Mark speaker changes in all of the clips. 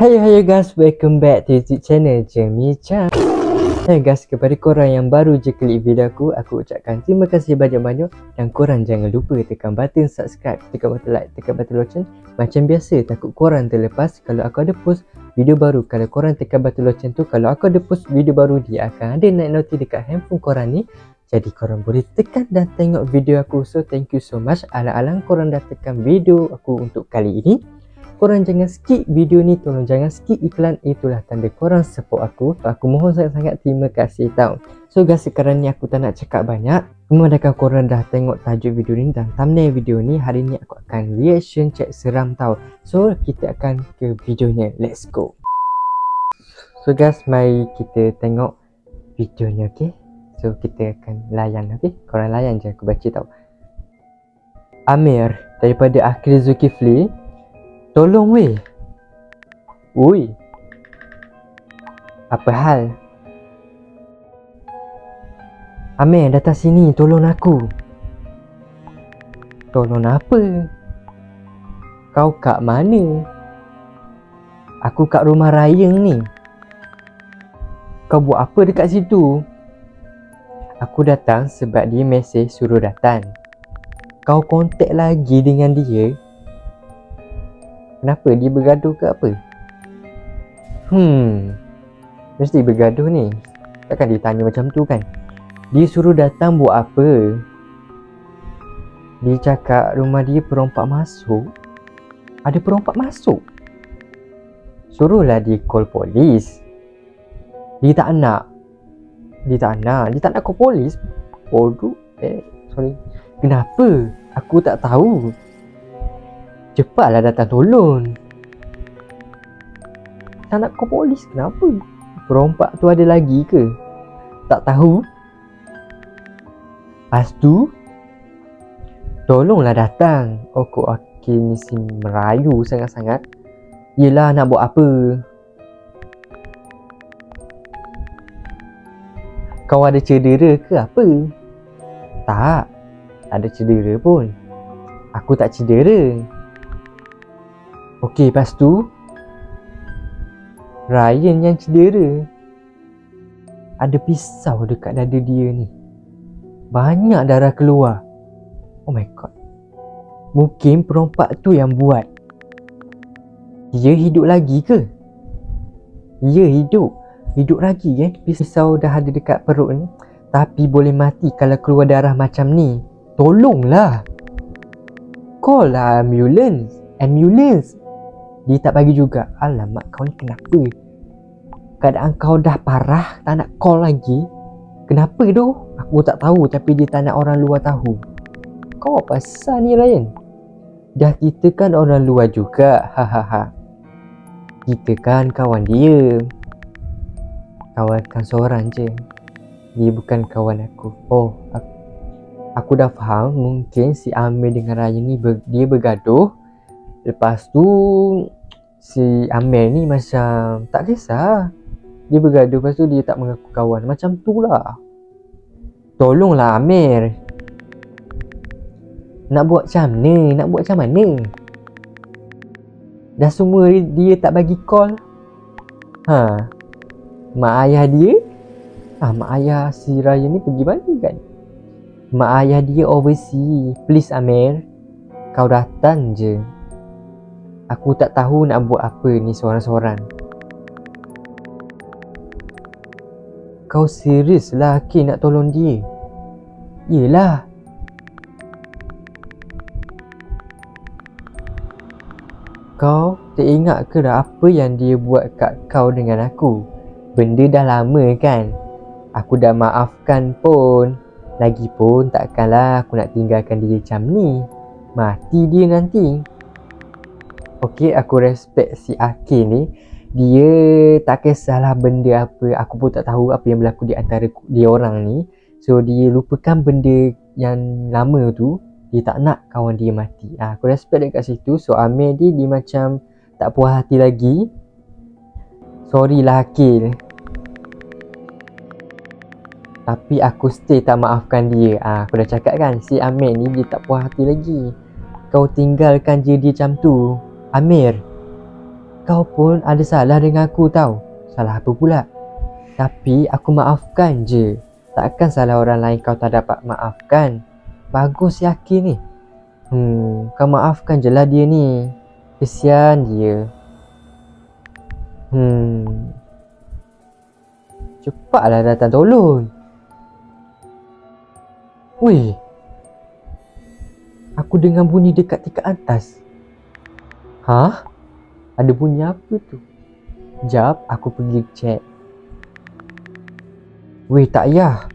Speaker 1: Hai guys, welcome back to YouTube channel Jemichan. Hai guys, kepada korang yang baru je klik video aku ucapkan terima kasih banyak-banyak. Dan korang jangan lupa tekan button subscribe, tekan button like, tekan button loceng. Macam biasa, takut korang terlepas kalau aku ada post video baru. Kalau korang tekan button loceng tu, kalau aku ada post video baru, dia akan ada naik noti dekat handphone korang ni. Jadi korang boleh tekan dan tengok video aku. So thank you so much. Alang-alang korang dah tekan video aku untuk kali ini, korang jangan skip video ni, tolong jangan skip iklan. Itulah tanda korang support aku. Aku mohon sangat-sangat terima kasih tau. So guys, sekarang ni aku tak nak cakap banyak. Memandangkan korang dah tengok tajuk video ni dan thumbnail video ni, hari ni aku akan reaction check seram tau. So kita akan ke videonya, let's go. So guys, mari kita tengok videonya, okay? So kita akan layan, okay? Korang layan je, aku baca tau. Amir daripada Akhil Zulkifli. Tolong weh. Ui. Apa hal? Amir datang sini, tolong aku. Tolong apa? Kau kat mana? Aku kat rumah Rayang ni. Kau buat apa dekat situ? Aku datang sebab dia mesej suruh datang. Kau kontak lagi dengan dia? Kenapa? Dia bergaduh ke apa? Mesti bergaduh ni. Takkan dia tanya macam tu kan? Dia suruh datang buat apa? Dia cakap rumah dia perompak masuk. Ada perompak masuk? Suruhlah dia call polis. Dia tak nak. Dia tak nak call polis. Bodoh. Sorry. Kenapa? Aku tak tahu. Cepatlah datang tolong. Tak nak call polis, kenapa? Perompak tu ada lagi ke? Tak tahu. Lepas tu, tolonglah datang. Oh, kok Akhil ni si merayu sangat-sangat. Yelah, nak buat apa? Kau ada cedera ke apa? Tak ada cedera pun. Aku tak cedera. Okey, lepas tu Ryan yang cedera. Ada pisau dekat dada dia ni. Banyak darah keluar. Oh my god. Mungkin perompak tu yang buat. Dia hidup lagi ke? Ya, hidup. Hidup lagi kan? Pisau dah ada dekat perut ni. Tapi boleh mati kalau keluar darah macam ni. Tolonglah. Call lah ambulance. Dia tak bagi juga. Alamak, kau ni kenapa? Keadaan kau dah parah, tak nak call lagi. Kenapa tu? Aku tak tahu, tapi dia tak nak orang luar tahu. Kau apa pasal ni Ryan? Dah kita kan orang luar juga. Hahaha. Kita kan kawan dia. Kawan seorang je. Dia bukan kawan aku. Oh, aku dah faham. Mungkin si Amir dengan Ryan ni dia bergaduh. Lepas tu si Amir ni macam tak kisah. Dia bergaduh, lepas tu dia tak mengaku kawan. Macam tu lah. Tolonglah Amir. Nak buat macam mana? Dah semua dia tak bagi call. Mak ayah dia? Mak ayah si Ryan ni pergi mana kan? Mak ayah dia overseas. Please Amir, kau datang je. Aku tak tahu nak buat apa ni seorang-seorang. Kau serius lah Akhil nak tolong dia? Yelah. Kau teringat ke dah apa yang dia buat kat kau dengan aku? Benda dah lama kan? Aku dah maafkan pun. Lagipun takkanlah aku nak tinggalkan dia macam ni. Mati dia nanti. Okey, aku respect si Akhil ni. Dia tak kisahlah benda apa. Aku pun tak tahu apa yang berlaku di antara dia orang ni. So dia lupakan benda yang lama tu. Dia tak nak kawan dia mati. Aku respect dekat situ. So Amir dia macam tak puas hati lagi. Sorry lah Akhil. Tapi aku stay tak maafkan dia. Aku dah cakap kan, si Amir ni dia tak puas hati lagi. Kau tinggalkan je dia macam tu. Amir, kau pun ada salah dengan aku tau. Salah apa pula? Tapi aku maafkan je. Takkan salah orang lain kau tak dapat maafkan. Bagus si Akil ni. Kau maafkan je lah dia ni. Kesian dia. Cepatlah datang tolong. Weh, aku dengar bunyi dekat tingkat atas. Hah? Ada bunyi apa tu? Jap, aku pergi cek. Weh, tak payah.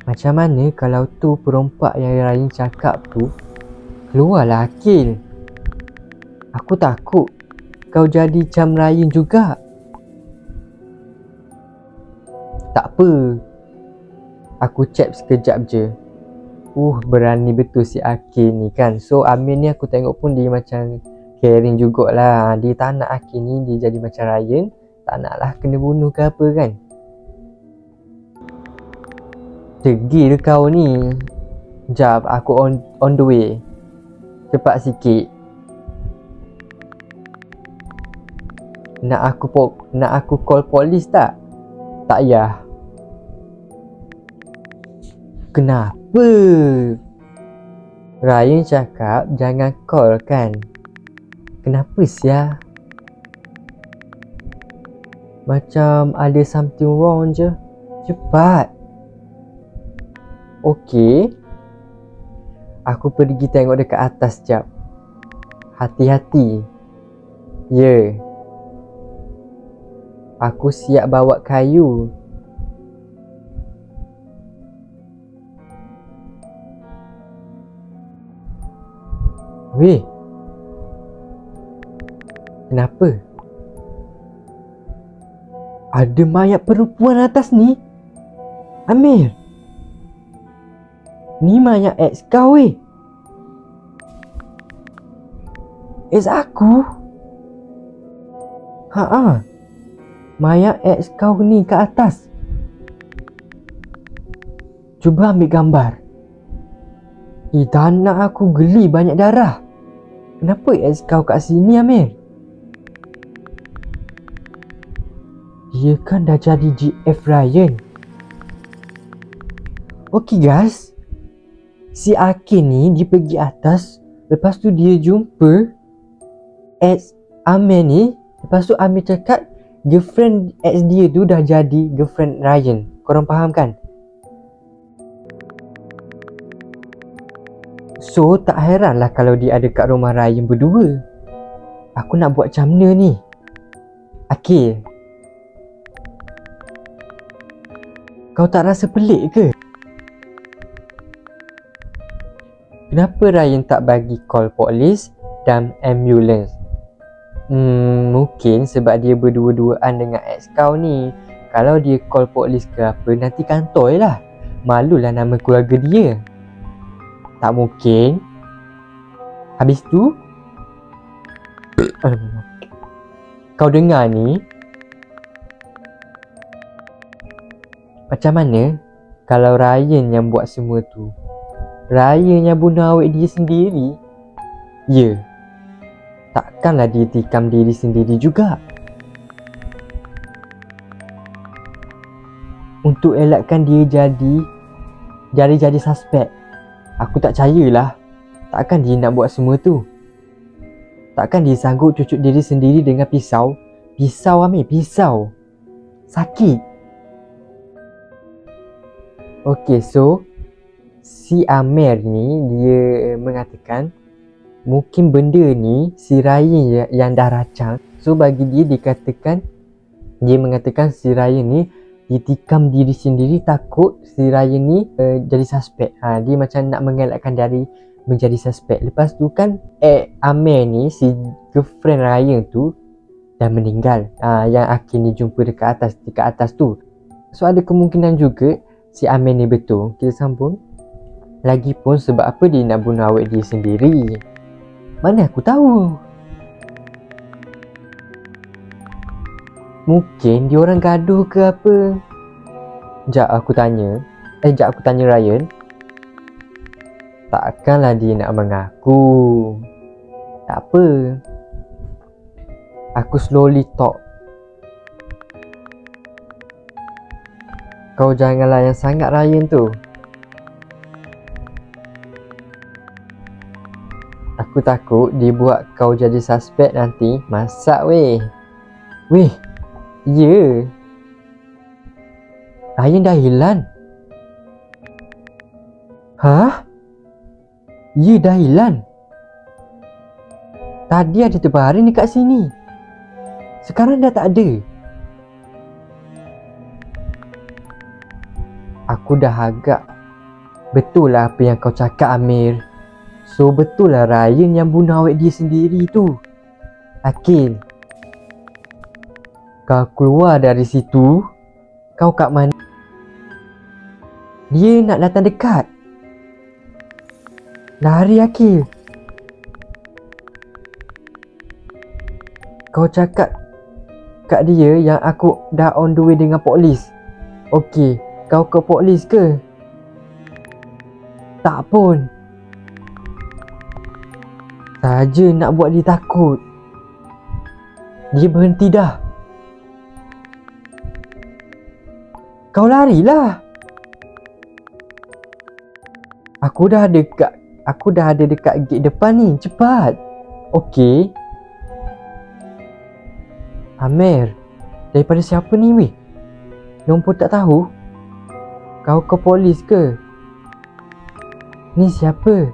Speaker 1: Macam mana kalau tu perompak yang Ryan cakap tu? Keluarlah Akil. Aku takut kau jadi macam Ryan juga. Tak apa. Aku cek sekejap je. Berani betul si Akil ni kan. So Amir ni aku tengok pun dia macam caring jugalah. Dia tak nak Akil ni dia jadi macam Ryan. Tak naklah kena bunuh ke apa kan. Degil kau ni. Jap, aku on the way. Cepat sikit. Nak aku call polis tak? Tak payah. Kenapa? Ryan cakap jangan call kan? Kenapa sia? Macam ada something wrong je. Cepat. Okey. Aku pergi tengok dekat atas jap. Hati-hati. Ya. Aku siap bawa kayu. Weh. Kenapa? Ada mayat perempuan atas ni? Amir. Ni mayat ex kau weh. Ex aku? Haa. Mayat ex kau ni kat atas. Cuba ambil gambar. Tak nak aku geli banyak darah. Kenapa ex kau kat sini Amir? Dia kan dah jadi GF Ryan. Okey guys. Si Akil ni dia pergi atas. Lepas tu dia jumpa ex Amir ni. Lepas tu Amir cakap girlfriend ex dia tu dah jadi girlfriend Ryan. Korang faham kan? So tak heran lah kalau dia ada kat rumah Ryan berdua. Aku nak buat macam mana ni? Akil, kau tak rasa pelik ke? Kenapa Ryan tak bagi call polis dan ambulans? Mungkin sebab dia berdua-duaan dengan ex kau ni. Kalau dia call polis ke apa, nanti kantoi lah. Malulah nama keluarga dia. Tak mungkin. Habis tu kau dengar ni, macam mana kalau Ryan yang buat semua tu? Ryan yang bunuh awet dia sendiri? Ya. Takkanlah dia tikam diri sendiri juga. Untuk elakkan dia jadi suspek. Aku tak percayalah. Takkan dia nak buat semua tu. Takkan dia sanggup cucuk diri sendiri dengan pisau. Pisau Amir, pisau. Sakit. Okay, so si Amir ni dia mengatakan mungkin benda ni si Ryan yang dah rancang. So bagi dia mengatakan si Ryan ni ditikam diri sendiri takut si Ryan ni jadi suspek. Dia macam nak mengelakkan dari menjadi suspek. Lepas tu kan Amir ni, si girlfriend Ryan tu dah meninggal. Yang Akil ni jumpa dekat atas tu. So ada kemungkinan juga si Amir ni betul. Kita sambung. Lagipun sebab apa dia nak bunuh awet dia sendiri? Mana aku tahu. Mungkin dia orang gaduh ke apa. Sekejap aku tanya Ryan. Takkanlah dia nak mengaku. Tak apa. Aku slowly talk. Kau janganlah yang sangat Ryan tu. Aku takut dia buat kau jadi suspek nanti. Masak weh. Weh, ya. Ryan dah hilang. Hah? Ya, dah hilang. Tadi ada terbaring dekat sini. Sekarang dah tak ada. Aku dah agak. Betul lah apa yang kau cakap, Amir. So betul lah Ryan yang bunuh awet dia sendiri tu. Akil, kau keluar dari situ. Kau kat mana? Dia nak datang dekat. Lari, Akil. Kau cakap kat dia yang aku dah on the way dengan polis. Okey, kau ke polis ke? Tak pun. Saja nak buat dia takut. Dia berhenti dah. Kau larilah. Aku dah ada dekat gate depan ni. Cepat. Okey. Amir, daripada siapa ni weh? Nombor tak tahu. Kau ke polis ke? Ni siapa?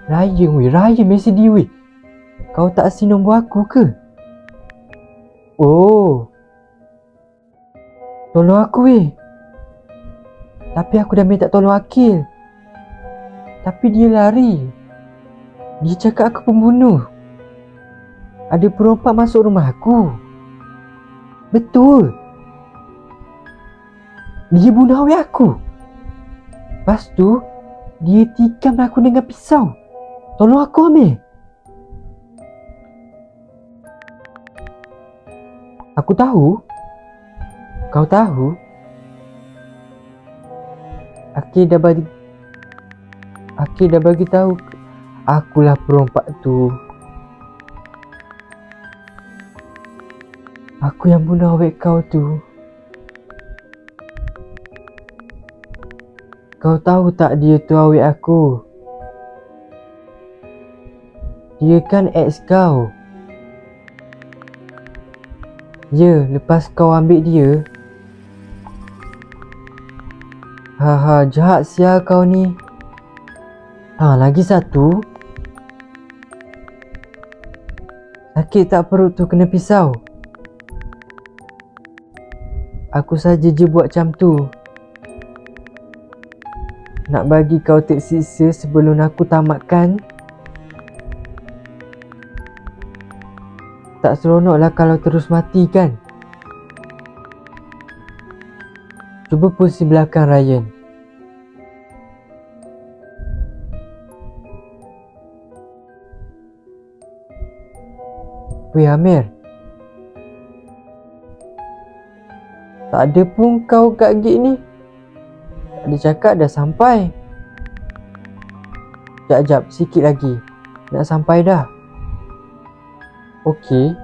Speaker 1: Ryan weh, Ryan mesej dia weh. Kau tak si nombor aku ke? Oh, tolong aku weh. Tapi aku dah minta tolong Akil. Tapi dia lari. Dia cakap aku pembunuh. Ada perompak masuk rumah aku. Betul. Dia bunuh awet aku. Lepas tu dia tikam aku dengan pisau. Tolong aku, Amir. Aku tahu. Kau tahu. Akil dah bagi tahu akulah perompak tu. Aku yang bunuh awet kau tu. Kau tahu tak dia tu awet aku? Dia kan ex kau. Ya, lepas kau ambil dia. Haha, jahat sial kau ni. Lagi satu. Sakit tak perut tu kena pisau? Aku saja je buat macam tu. Nak bagi kau tersiksa sebelum aku tamatkan. Tak seronok lah kalau terus mati kan? Cuba posisi belakang Ryan. Weh Amir, tak ada pun kau kat gate ni. Dia cakap dah sampai. Sekejap, sikit lagi. Nak sampai dah. Okey.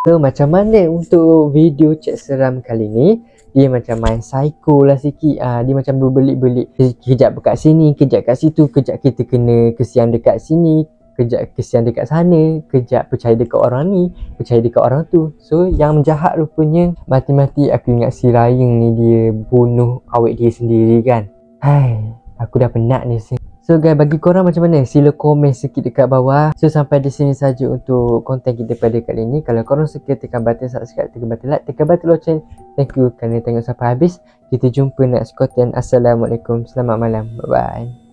Speaker 1: So macam mana untuk video chat seram kali ni? Dia macam main psycho lah sikit. Dia macam berbelit-belit. Kejap dekat sini, kejap kat situ, kejap kita kena kesian dekat sini, kejap kesian dekat sana, kejap percaya dekat orang ni, percaya dekat orang tu. So yang jahat rupanya mati-mati aku ingat si Ryan ni dia bunuh awet dia sendiri kan. Hai, aku dah penat ni. So guys, bagi korang macam mana? Sila komen sikit dekat bawah. So sampai di sini saja untuk konten kita pada kali ni. Kalau korang suka, tekan button subscribe, tekan button like, tekan button loceng. Thank you kerana tengok sampai habis. Kita jumpa next konten. Assalamualaikum, selamat malam, bye bye.